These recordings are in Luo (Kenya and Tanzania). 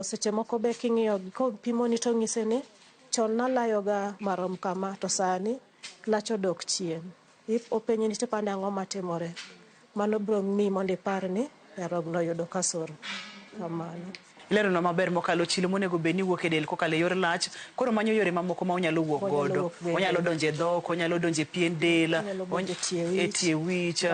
Seche moko be king'iyo kopimoni to ng'ise ni chon nalayoga marom kama to sani lach odok chien. Openji ni to pande ang'o matimore. Mano biro miyi mondo ipar ni nyarogno oyudo kasoro. Kamano. Lero no maber mokalo chilo monego bed ni wuok e del kokalo e yor lach, koro manyo yore mamoko ma onyalo wuok godo. Onyalo donje dhok, onyalo donje pien del, e tie wich,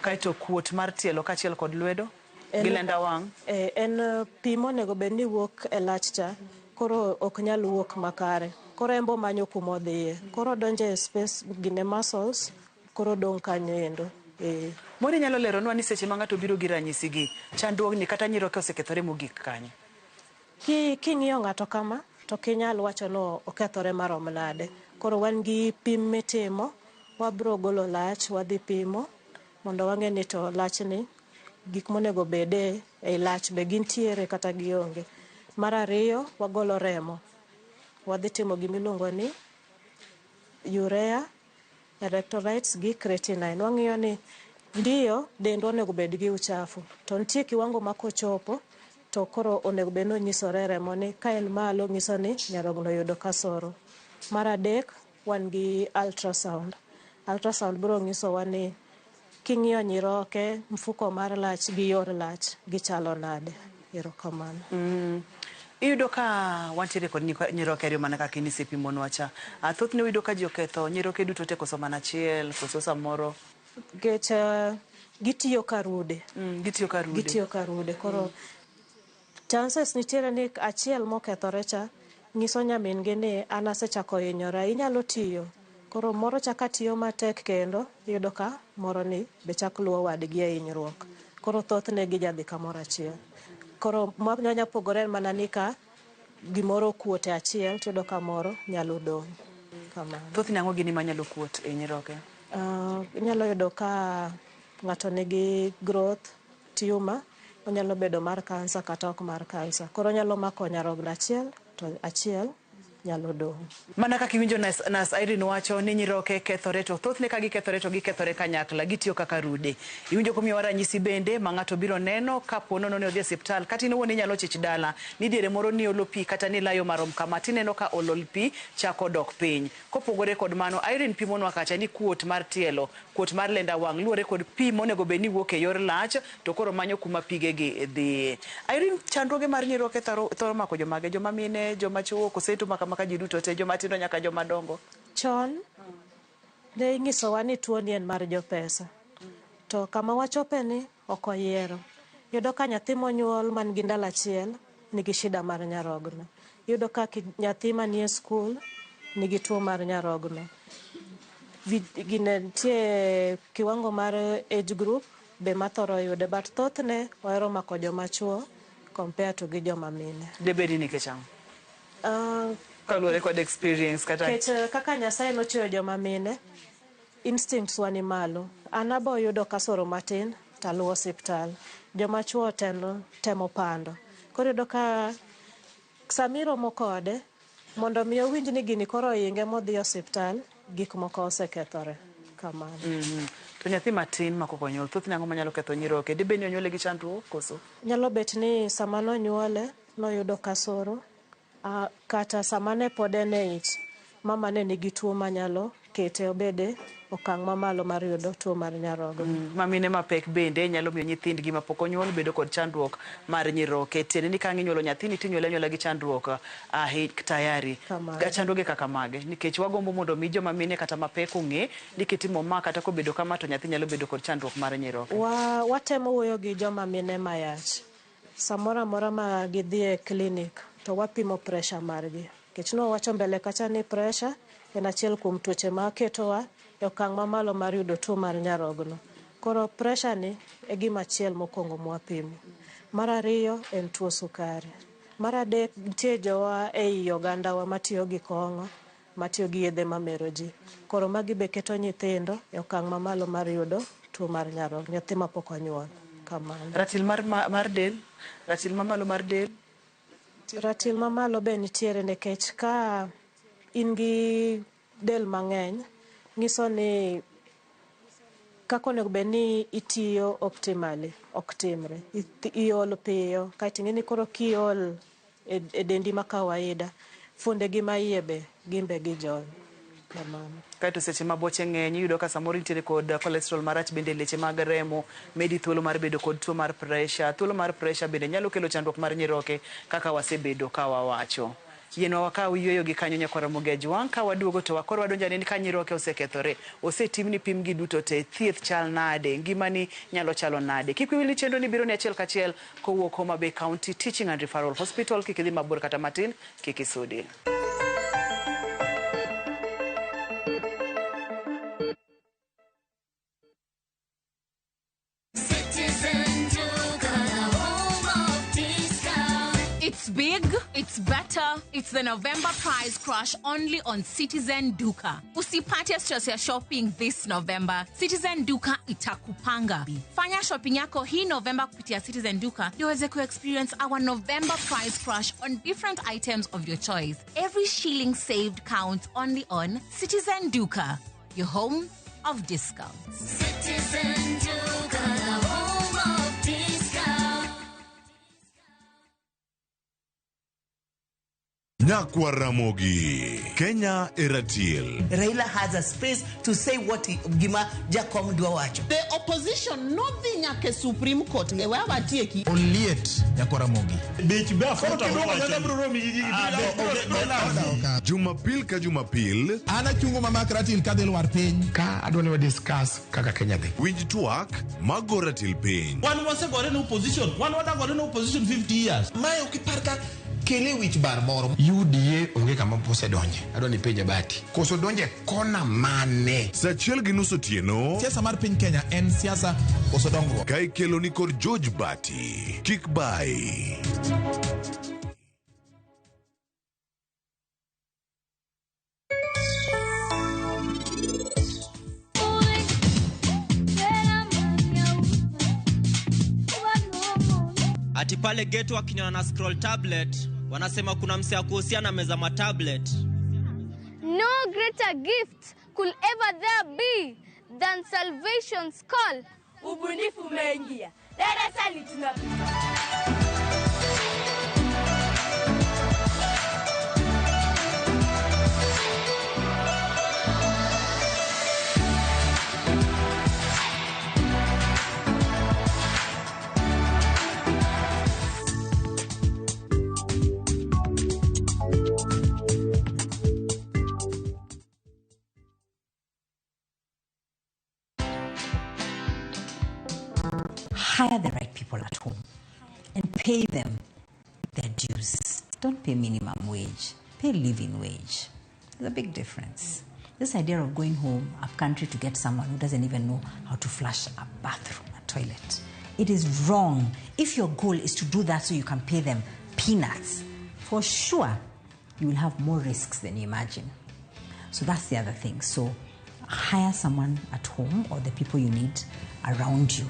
kaito kuot mar tielo kachiel kod lwedo gi lenda wang'. En pi monego bed ni wuok e lach cha, koro ok nyal wuok makare. Koro embo manyo kuma odhiye. Koro donje e space gine muscles, koro dong' kanyo endo. Mori nyalo lero nwa ni seche ma ng'ato biro gi ranyisi gi, chandruogni kata nyiroke osekethore mogik kanye? King'iyo ng'ato kama, to kinyal wacho no okethore marom nade. Koro wan gi pim mitimo, wabiro golo lach, wadhi pimo, mondo wang'e ni to lach ni, gik monego bede e lach be gintiere kata gionge. Mar ariyo, wagolo remo. Wadhi timo gimiluongo ni urea, electrolytes gi creatinine. Wang'iyo ni ndiyo dendwa onego bed gi uchafu, to nitie kiwango ma kochopo to koro onego bed no nyisore remo ni ka en malo nyiso ni nyarogno oyudo kasoro. Mar adek, wan gi ultrasound. Ultrasound biro nyisowa ni king'iyo nyiroke, mfuko mar lach gi yor lach gichalo nade. Erokamano. Iyudo ka wantiere kod nyiroke ariyo mana kaka nisepimonwa cha. Thothne uyudo ka ji oketho nyiroke duto te koso mana achiel, koso samoro gitiyo karude. Gitiyo karude. Koro chances nitiere ni achiel mokethore cha nyiso nyamin gi ni an asechako hinyora, inyalo tiyo. Koro moro chaka tiyo matek kendo, iyudo ka moro ni be chak luwo wadgi e hinyruok. Koro thothne gijadhi kamoro achiel. Koro nyanya pogore mana ni ka gimoro kuote achiel, tiyudo ka moro nyalo dong'. Kamano. Thothne ang'o gini manyalo kuot e nyiroke? Inyalo yudo ka ng'ato nigi growth, tumor, onyalo bedo mar kansa kata ok mar kansa. Koro nyalo mako nyarogno achiel, to achiel nyalo dong'. Mana kaka iwinjo Nas Irene wacho ni nyiroke kethore, to thothne ka gikethore to gikethore kanyakla, gitiyo kaka rude. Iwinjo komiyowa ranyisi bende ma ng'ato biro neno ka po nono ni odhi e osiptal, kata in owuon inyalo chich dala ni diere moro ni olo pi kata ni layo marom kama, tineno ka olol pi chako dok piny. Kopogore kod mano, Irene pimonwa kacha ni kuot mar tielo, kuot mar lenda wang' luwore kod pi monego bed ni wuok e yor lach, to koro manyo kuma pigegi dhiye. Irene, chandruoge mar nyiroke thoro mako jomage, joma mine, joma chuo, koseto maka ji duto te, joma tindo nyaka joma dongo? Chon ne ing'isowa ni tuo ni en mar jopesa. To kama wachope ni ok oyiero. Yudo ka nyathi monyuol man gi ndalo achiel nigi shida mar nyarogno. Yudo ka nyathi manie skul nigi tuo mar nyarogno. Nitie kiwango mar age group be mathoro yude, but thothne ohero mako joma chuo compare to gi joma mine. Debedi nikech ang'o? Kaluwore kod experience kata kaka Nyasaye nochweyo joma mine, instincts wa ni malo. An abo yudo kasoro matin taluwo osiptal. Joma chuo temo pando. Koro yudo ka samiromo kode mondo mi owinj ni gini koro ohinge modhi osiptal, gik moko osekethore. Kamano. To nyathi matin ma koko nyuol, thothne ang'o manyalo ketho nyiroke? Dibed ni onyuole gi chandruok koso? Nyalo bet ni sama nonyuole noyudo kasoro, kata sama ne pod en e ich, mama ne nigi tuo manyalo kete obede okang' mamalo mar yudo tuo mar nyarogno. Mamine mapek bende nyalo miyo nyithindgi ma pok onyuol bedo kod chandruok mar nyiroke. Tiende ni ka inyuolo nyathini tinyuole anyuola gi chandruok tayari. Chandruoge kaka mage, nikech wagombo mondo mi joma mine kata mapek ong'e ni kitimo ma kata kobedo kama to nyathi nyalo bedo kod chandruok mar nyiroke. Watemo wuoyo gi joma mine mayach. Samora amora ma gidhi e klinik to wapimo pressure margi. Kech no wacho mbele kacha ni pressure en achiel kuom tuoche ma ketowa e okang' mamalo mar yudo tuo mar nyarogno. Koro pressure ni e gima achiel mokwongo mwapimo. Mar ariyo en tuo sukari. Mar adek nitie jowa ei ogandawa matiyo gi kong'o, matiyo gi yedhe mamero ji. Koro magi be keto nyithindo e okang' mamalo mar yudo tuo mar nyarogno, nyathi ma pok onyuol. Kamano. Ratil mar del, ratil mamalo mar del. Ratil mamalo be nitiere nikech ka in gi del mang'eny, nyiso ni kako nego beni itiyo optimally oktimre iol piyo kaiti ngeni koro kiol dendi ma kawaida funde gi maiebe gimbe gi jol kamano. Kaito seche maboche ng'eny yudo ka samoro nitiere kod cholesterol marach bende leche mag remo medi thuolo mar bedo kod tuo mar pressure. Thuolo mar pressure bende nyalo kelo chandruok mar nyiroke kaka wasebedo ka wawacho. Yienwa wakaw yueyo gi kanyo nyakora Mogej wang' ka waduogo to wakoro wadonjane ni ka nyiroke osekethore osetimni pim gi duto te thieth chal nade ngimani nyalo chalo nade. Kik wiyi chendo ni biro ni achiel kachiel kowuok Homa Bay County Teaching and Referral Hospital. Kik idhi mabor kata matin, kik isudi. It's big, it's better, it's the November prize crush only on Citizen Duka. Usipate stress ya shopping this November. Citizen Duka itakupanga. Fanya shopping yako hii November kupitia Citizen Duka uweze ku experience our November prize crush on different items of your choice. Every shilling saved counts only on Citizen Duka, your home of discounts. Citizen Duka, the home of discounts. Nyakwa Ramogi, Kenya Eratiel. Raila has a space to say what Gima Jacob Dwawacho. The opposition, nothing like a Supreme Court. Onliet Nyakwa Ramogi. Jumapil ka Jumapil. Ana chungo mama Ratil kadel war piny. Ka adwani wa discuss kaka Kenya dhi. Winj twak magora til piny. One was a gotten opposition. One was a gotten opposition 50 years. Mae ukiparka kele wich bar moro. UDA onge kama pose donje. Adwani penja bati. Koso donje kona mane. Sachiel gi nus otieno. Siasa mar piny Kenya en siasa koso dongruok. Ka ikelo ni kod George Bati. Kik bai. Ati pale geto wakinyana na scroll tablet wanasema kuna msea kuhusiana meza ma tablet. No greater gift could ever there be than salvation's call. Ubunifu umeingia. Darasani tunapita. Hire the right people at home and pay them their dues. Don't pay minimum wage, pay living wage. There's a big difference. This idea of going home up country to get someone who doesn't even know how to flush a bathroom, a toilet, it is wrong. If your goal is to do that so you can pay them peanuts, for sure you will have more risks than you imagine. So that's the other thing. So hire someone at home or the people you need around you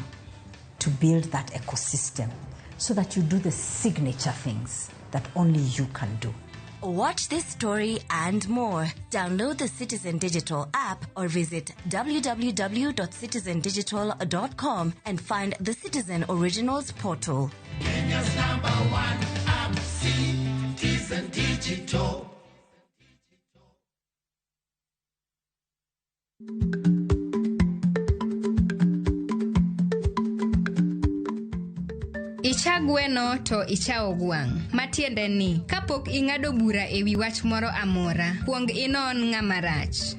to build that ecosystem so that you do the signature things that only you can do. Watch this story and more. Download the Citizen Digital app or visit www.citizendigital.com and find the Citizen Originals portal. Kenya's #1 app, Citizen Digital. Icha gweno to ichao gwang'. Matiende ni, kapok ing'ado bura ewi wach moro amora, kuong inon ng'ama rach.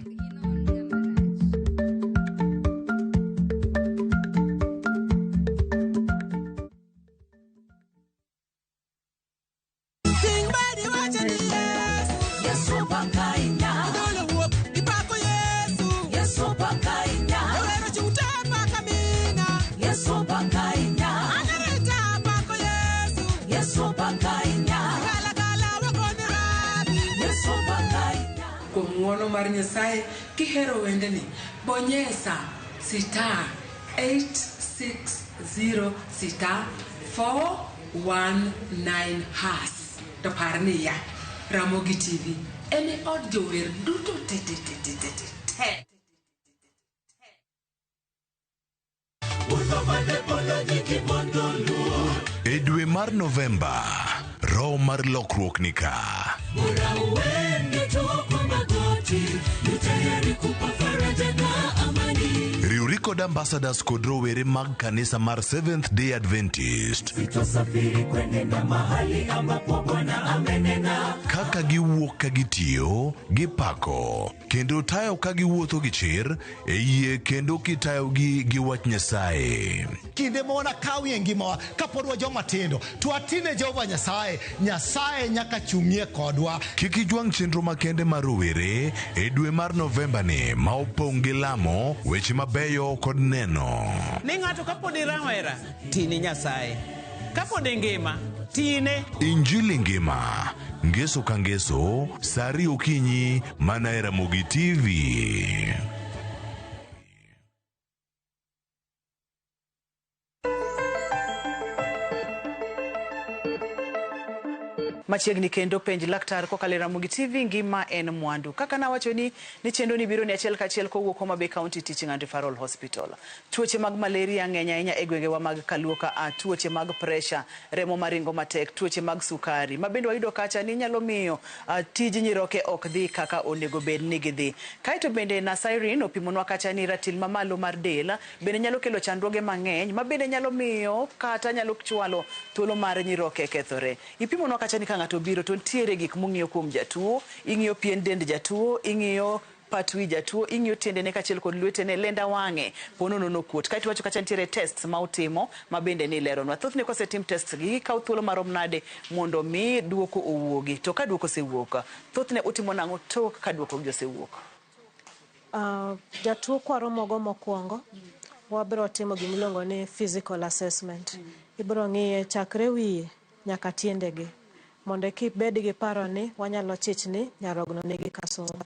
Ng'wono mar Nyasaye kihero wende ni bonyesa *860*419# to parni ya Ramogi TV ene od jower duto te E dwe mar Novemba, roho mar lokruok nika. Riwri kod ambassadors kod rowere mag kanisa mar Seventh Day Adventist. Kaka giwuok ka gitiyo, gipako, kendo tayo ka giwuotho gi chir, e yie kendo kitayo gi wach Nyasaye. Kinde mona kawi ngimawa kapodwa joma tindo to atine Jehova Nyasaye nyaka chung'ie kodwa. Kiki jwang chenro makende mar rowere e dwe mar Novemba ni ma opong' gi lamo, weche mabeyo kod neno. Ni ng'ato kapod irawera tini Nyasaye, kapod ngima tine. Injili ngima, ngeso ka ngeso, sari okinyi mana e Ramogi TV. Machiegni kendo penj laktar kokalo Ramogi TV, ngima en mwandu. Kaka nawacho ni chenro ni biro ni achiel kachiel kowuok Homa Bay County Teaching and Referral Hospital. Tuoche mag malaria ng'eny ahinya e gwengewa mag Kaluo ka, tuoche mag pressure, remo maringo matek, tuoche mag sukari. Mabende wayudo kacha ni nyalo miyo tij nyiroke ok dhi kaka onego bed ni gidhi. Kaito bende na Cyrene opimonwa kacha ni ratil mamalo mar del bende nyalo kelo chandruoge mang'eny, mabende nyalo miyo kata nyalo chwalo thuolo mar nyiroke kethore. Ipimonwa kacha ni ng'ato biro to ntiere gik mong'iyo kuom jatuo, ing'iyo pien dend jatuo, ing'iyo patwi jatuo, ing'iyo tiendene kachiel kod lwetene, lenda wang'e pono nono kuot. Kaito wacho kacha ntiere tests ma utimo mabende ni leronwa. Thothne kosetim tests gi kaw thuolo marom nade mondo mi duoko owuogi. To ka duoko osewuok, thothne utimo nang'o tok ka duoko gi osewuok? Jatuo kwaromogo mokwongo wabiro timo gimiluongo ni physical assessment. Ibiro ng'iye chakre wiye nyaka tiendege, mondo kibed gi paro ni wanyalo chich ni nyarogno nigi kasumba.